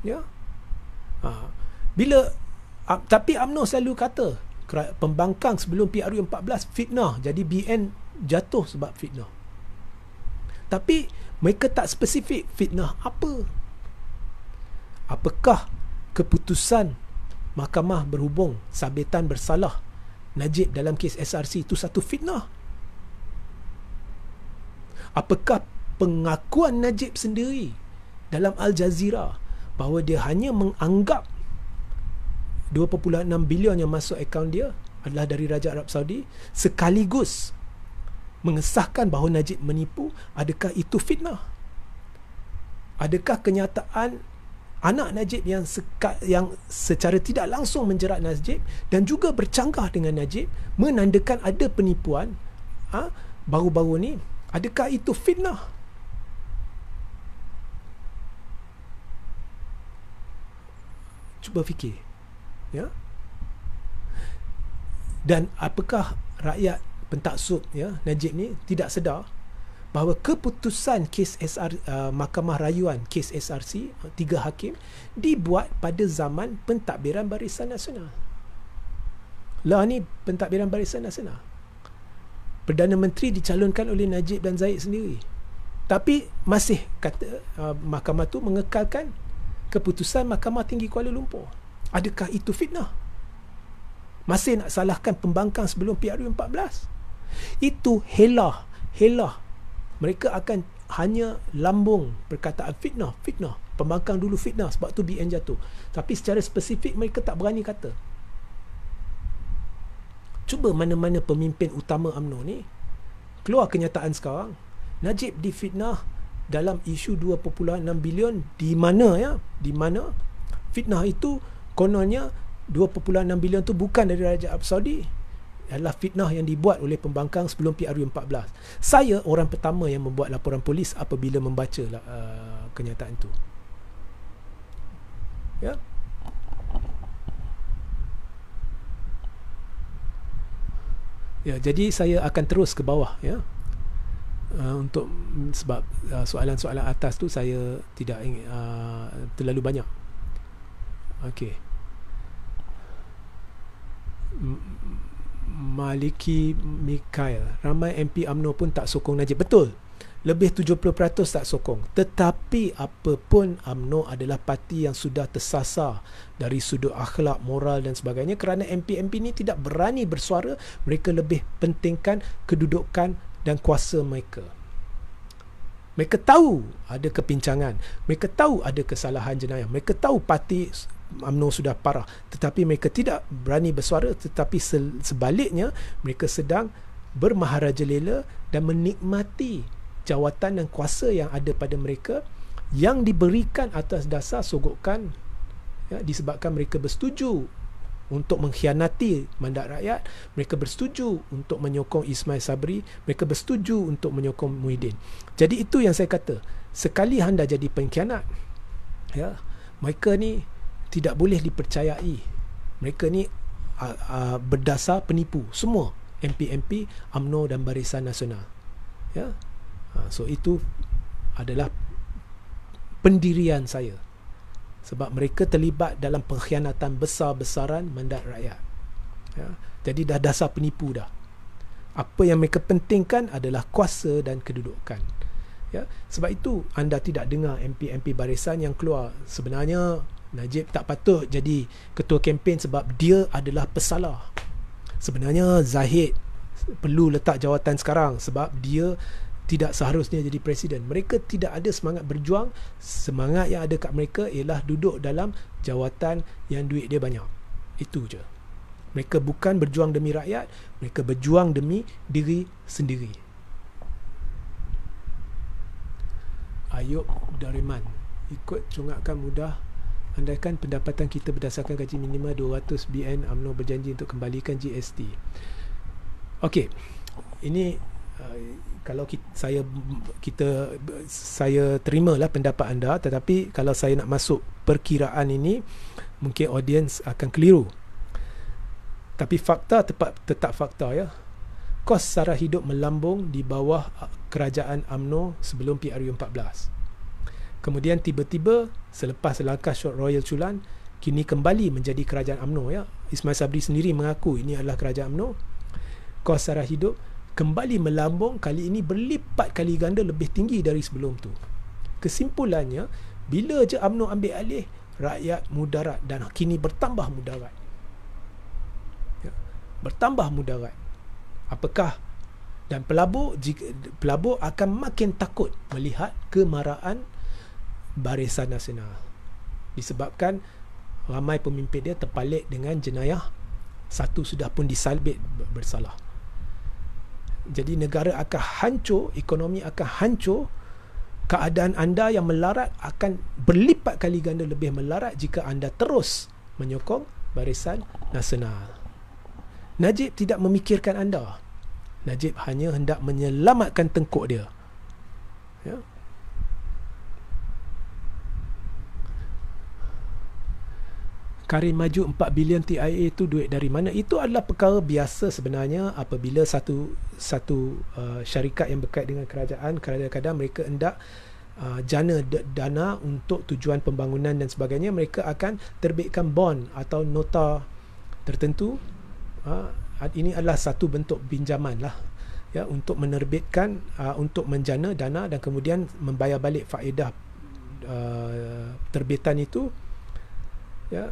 Ya. Tapi UMNO selalu kata pembangkang sebelum PRU 14 fitnah, jadi BN jatuh sebab fitnah. Tapi mereka tak spesifik fitnah apa. Apakah keputusan mahkamah berhubung sabitan bersalah Najib dalam kes SRC itu satu fitnah? Apakah pengakuan Najib sendiri dalam Al Jazeera bahawa dia hanya menganggap 2.6 bilion yang masuk akaun dia adalah dari Raja Arab Saudi, sekaligus mengesahkan bahawa Najib menipu, adakah itu fitnah? Adakah kenyataan anak Najib yang secara tidak langsung menjerat Najib dan juga bercanggah dengan Najib menandakan ada penipuan baru-baru ni, adakah itu fitnah? Cuba fikir. Ya. Dan apakah rakyat pentaksub ya Najib ni tidak sedar bahawa keputusan kes Mahkamah Rayuan kes SRC 3 hakim dibuat pada zaman pentadbiran Barisan Nasional. Lah ni pentadbiran Barisan Nasional. Perdana Menteri dicalonkan oleh Najib dan Zahid sendiri. Tapi masih kata mahkamah tu mengekalkan keputusan Mahkamah Tinggi Kuala Lumpur. Adakah itu fitnah? Masih nak salahkan pembangkang sebelum PRU 14? Itu helah. Mereka akan hanya lambung perkataan fitnah. Pembangkang dulu fitnah, sebab tu BN jatuh. Tapi secara spesifik mereka tak berani kata. Cuba mana-mana pemimpin utama UMNO ni keluar kenyataan sekarang, Najib difitnah dalam isu 2.6 bilion, di mana fitnah itu kononnya 2.6 bilion tu bukan dari Raja Arab Saudi, adalah fitnah yang dibuat oleh pembangkang sebelum PRU 14. Saya orang pertama yang membuat laporan polis apabila membaca kenyataan itu. Ya. Ya, jadi saya akan terus ke bawah ya. Untuk sebab soalan-soalan atas tu saya tidak terlalu banyak. Okey. Maliki Mikhail, ramai MP UMNO pun tak sokong Najib. Betul, lebih 70% tak sokong. Tetapi apapun, UMNO adalah parti yang sudah tersasar dari sudut akhlak, moral dan sebagainya. Kerana MP-MP ni tidak berani bersuara, mereka lebih pentingkan kedudukan dan kuasa mereka. Mereka tahu ada kepincangan, mereka tahu ada kesalahan jenayah, mereka tahu parti UMNO sudah parah, tetapi mereka tidak berani bersuara. Tetapi sebaliknya, mereka sedang bermaharajalela dan menikmati jawatan dan kuasa yang ada pada mereka, yang diberikan atas dasar sogokan, ya, disebabkan mereka bersetuju untuk mengkhianati mandat rakyat, mereka bersetuju untuk menyokong Ismail Sabri, mereka bersetuju untuk menyokong Muhyiddin. Jadi itu yang saya kata, sekali anda jadi pengkhianat, ya, mereka ni tidak boleh dipercayai. Mereka ni berdasar penipu semua MP-MP UMNO dan Barisan Nasional, ya. So itu adalah pendirian saya, sebab mereka terlibat dalam pengkhianatan besar-besaran mandat rakyat, ya. Jadi dah dasar penipu dah. Apa yang mereka pentingkan adalah kuasa dan kedudukan, ya. Sebab itu anda tidak dengar MP-MP barisan yang keluar, sebenarnya Najib tak patut jadi ketua kempen sebab dia adalah pesalah. Sebenarnya Zahid perlu letak jawatan sekarang sebab dia tidak seharusnya jadi presiden. Mereka tidak ada semangat berjuang. Semangat yang ada kat mereka ialah duduk dalam jawatan yang duit dia banyak. Itu je. Mereka bukan berjuang demi rakyat, mereka berjuang demi diri sendiri. Ayub Dariman, ikut congakkan mudah. Andaikan pendapatan kita berdasarkan gaji minima 200 BN, UMNO berjanji untuk kembalikan GST. Okey, ini kalau saya terimalah pendapat anda, tetapi kalau saya nak masuk perkiraan ini, mungkin audiens akan keliru. Tapi fakta tetap fakta, ya. Kos sara hidup melambung di bawah kerajaan UMNO sebelum PRU 14. Kemudian tiba-tiba selepas langkah Royal Chulan, kini kembali menjadi kerajaan UMNO, ya. Ismail Sabri sendiri mengaku ini adalah kerajaan UMNO. Kos sara hidup kembali melambung, kali ini berlipat kali ganda lebih tinggi dari sebelum tu. Kesimpulannya, bila je UMNO ambil alih, rakyat mudarat dan kini bertambah mudarat, ya. Bertambah mudarat. Apakah? Dan pelabur akan makin takut melihat kemarahan Barisan Nasional, disebabkan ramai pemimpin dia terpalit dengan jenayah, satu sudah pun disalbit bersalah. Jadi negara akan hancur, ekonomi akan hancur, keadaan anda yang melarat akan berlipat kali ganda lebih melarat jika anda terus menyokong Barisan Nasional. Najib tidak memikirkan anda. Najib hanya hendak menyelamatkan tengkuk dia, ya. Karim maju 4 bilion TIA itu duit dari mana? Itu adalah perkara biasa sebenarnya apabila satu syarikat yang berkait dengan kerajaan, kadang-kadang mereka hendak jana dana untuk tujuan pembangunan dan sebagainya, mereka akan terbitkan bond atau nota tertentu. Ini adalah satu bentuk pinjaman lah, ya, untuk menerbitkan, untuk menjana dana dan kemudian membayar balik faedah terbitan itu, ya.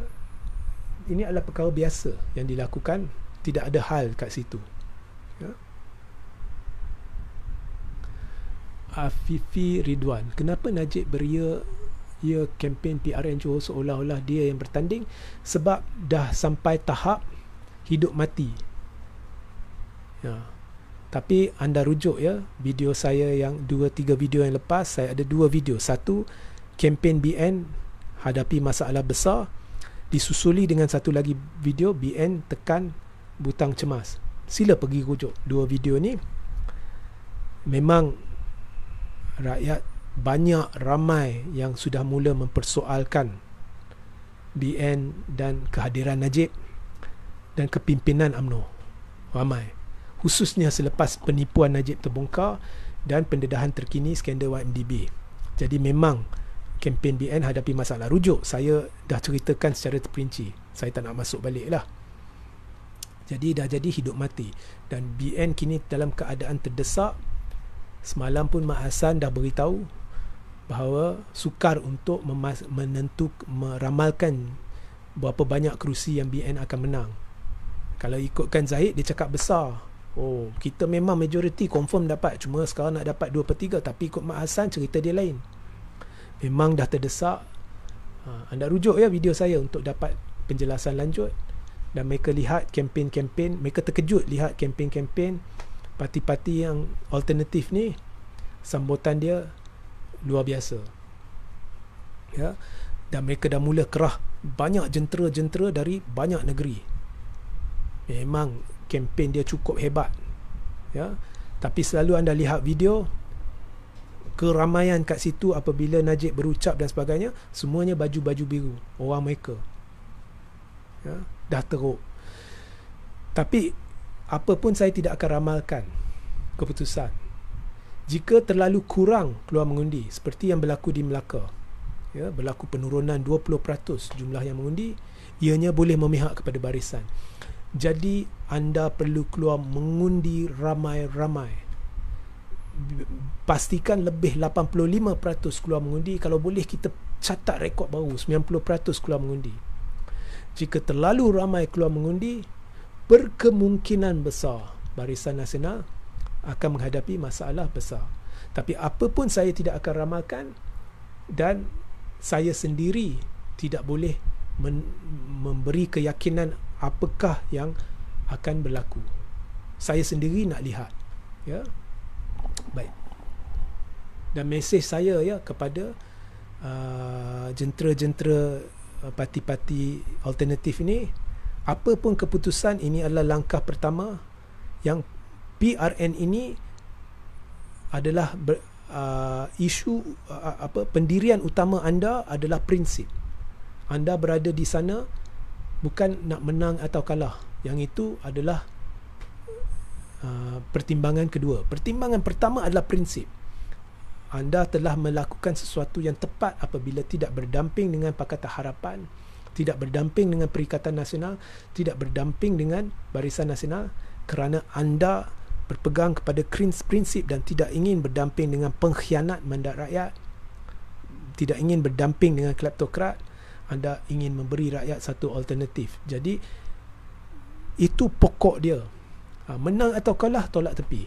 Ini adalah perkara biasa yang dilakukan, tidak ada hal kat situ, ya. Afifi Ridwan, kenapa Najib beria kempen PRN Johor seolah-olah dia yang bertanding? Sebab dah sampai tahap hidup mati, ya. Tapi anda rujuk, ya, video saya yang 2-3 video yang lepas, saya ada 2 video. Satu, kempen BN hadapi masalah besar, disusuli dengan satu lagi video, BN tekan butang cemas. Sila pergi rujuk 2 video ni. Memang rakyat ramai yang sudah mula mempersoalkan BN dan kehadiran Najib dan kepimpinan UMNO. Ramai, khususnya selepas penipuan Najib terbongkar dan pendedahan terkini skandal YMDB. Jadi memang kempen BN hadapi masalah. Rujuk saya dah ceritakan secara terperinci, saya tak nak masuk balik lah. Jadi dah jadi hidup mati. Dan BN kini dalam keadaan terdesak. Semalam pun Mak Hassan dah beritahu bahawa sukar untuk meramalkan berapa banyak kerusi yang BN akan menang. Kalau ikutkan Zahid, dia cakap besar. Oh, kita memang majoriti confirm dapat, cuma sekarang nak dapat 2/3. Tapi ikut Mak Hassan, cerita dia lain. Memang dah terdesak. Anda rujuk ya video saya untuk dapat penjelasan lanjut. Dan mereka lihat kempen-kempen, mereka terkejut lihat kempen-kempen parti-parti yang alternatif ni. Sambutan dia luar biasa, ya. Dan mereka dah mula kerah banyak jentera-jentera dari banyak negeri. Memang kempen dia cukup hebat, ya. Tapi selalu anda lihat video, keramaian kat situ apabila Najib berucap dan sebagainya, semuanya baju-baju biru, orang mereka, ya, dah teruk. Tapi apa pun saya tidak akan ramalkan keputusan. Jika terlalu kurang keluar mengundi, seperti yang berlaku di Melaka, ya, berlaku penurunan 20% jumlah yang mengundi, ianya boleh memihak kepada barisan. Jadi anda perlu keluar mengundi ramai-ramai. Pastikan lebih 85% keluar mengundi. Kalau boleh kita catat rekod baru 90% keluar mengundi. Jika terlalu ramai keluar mengundi, berkemungkinan besar Barisan Nasional akan menghadapi masalah besar. Tapi apa pun saya tidak akan ramalkan, dan saya sendiri tidak boleh memberi keyakinan apakah yang akan berlaku. Saya sendiri nak lihat, ya. Baik. Dan mesej saya, ya, kepada jentera-jentera parti-parti alternatif ini, apa pun keputusan, ini adalah langkah pertama. Yang PRN ini adalah isu pendirian utama anda adalah prinsip. Anda berada di sana bukan nak menang atau kalah. Yang itu adalah pertimbangan kedua. Pertimbangan pertama adalah prinsip. Anda telah melakukan sesuatu yang tepat apabila tidak berdamping dengan Pakatan Harapan, tidak berdamping dengan Perikatan Nasional, tidak berdamping dengan Barisan Nasional, kerana anda berpegang kepada prinsip dan tidak ingin berdamping dengan pengkhianat mandat rakyat, tidak ingin berdamping dengan kleptokrat. Anda ingin memberi rakyat satu alternatif. Jadi itu pokok dia. Menang atau kalah, tolak tepi,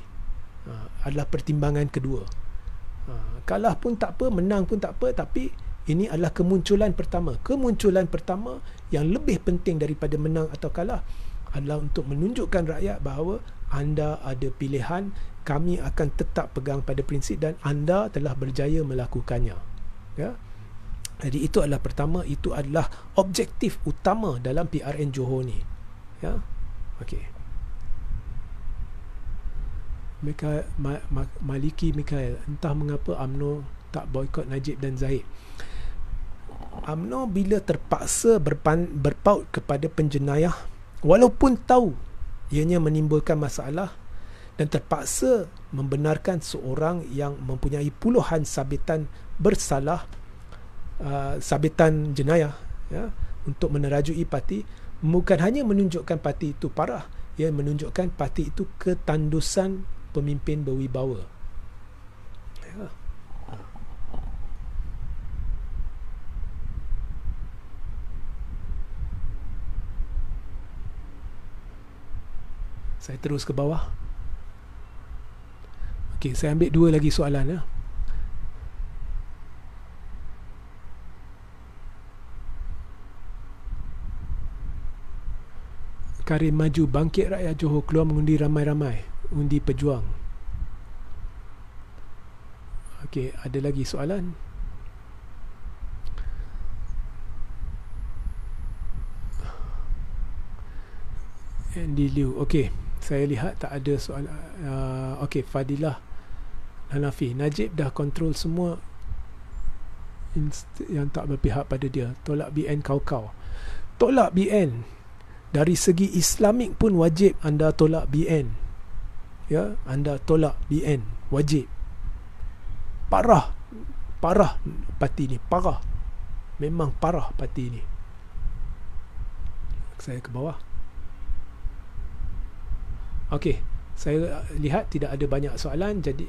adalah pertimbangan kedua. Kalah pun tak apa, menang pun tak apa, tapi ini adalah kemunculan pertama. Kemunculan pertama yang lebih penting daripada menang atau kalah adalah untuk menunjukkan rakyat bahawa anda ada pilihan. Kami akan tetap pegang pada prinsip dan anda telah berjaya melakukannya, ya. Jadi itu adalah pertama, itu adalah objektif utama dalam PRN Johor ni, ya. Okey. Maliki Mikael, entah mengapa UMNO tak boikot Najib dan Zahid. UMNO bila terpaksa berpaut kepada penjenayah, walaupun tahu ianya menimbulkan masalah, dan terpaksa membenarkan seorang yang mempunyai puluhan sabitan bersalah, sabitan jenayah, ya, untuk menerajui parti, bukan hanya menunjukkan parti itu parah, ia menunjukkan parti itu ketandusan pemimpin berwibawa, ya. Saya terus ke bawah. Okey, saya ambil dua lagi soalan, ya. Karim maju, bangkit rakyat Johor keluar mengundi ramai-ramai, undi pejuang. Okey, ada lagi soalan? Andy Liu. Okey, saya lihat tak ada soalan. Okey, Fadilah Hanafi, Najib dah kontrol semua yang tak berpihak pada dia. Tolak BN kau-kau. Tolak BN dari segi Islamik pun wajib anda tolak BN, ya. Anda tolak BN, wajib. Parah parti ni, parah. Memang parah parti ni. Saya ke bawah. Okey, saya lihat tidak ada banyak soalan. Jadi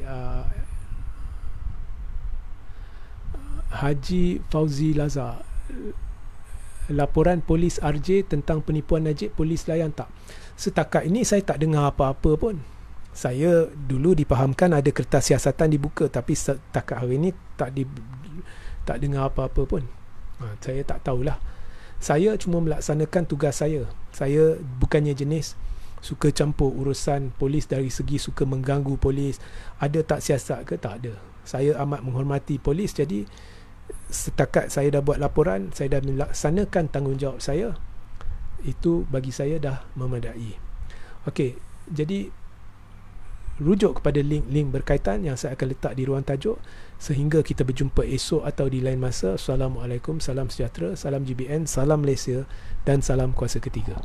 Haji Fauzi Lazar, laporan polis RJ tentang penipuan Najib, polis layan tak? Setakat ini saya tak dengar apa-apa pun. Saya dulu dipahamkan ada kertas siasatan dibuka, tapi setakat hari ini tak dengar apa-apa pun. Saya tak tahulah. Saya cuma melaksanakan tugas saya. Saya bukannya jenis suka campur urusan polis dari segi suka mengganggu polis. Ada tak siasat ke? Tak ada. Saya amat menghormati polis, jadi setakat saya dah buat laporan, saya dah melaksanakan tanggungjawab saya. Itu bagi saya dah memadai. Okey, jadi rujuk kepada link-link berkaitan yang saya akan letak di ruang tajuk. Sehingga kita berjumpa esok atau di lain masa. Assalamualaikum, salam sejahtera, salam GBN, salam Malaysia dan salam kuasa ketiga.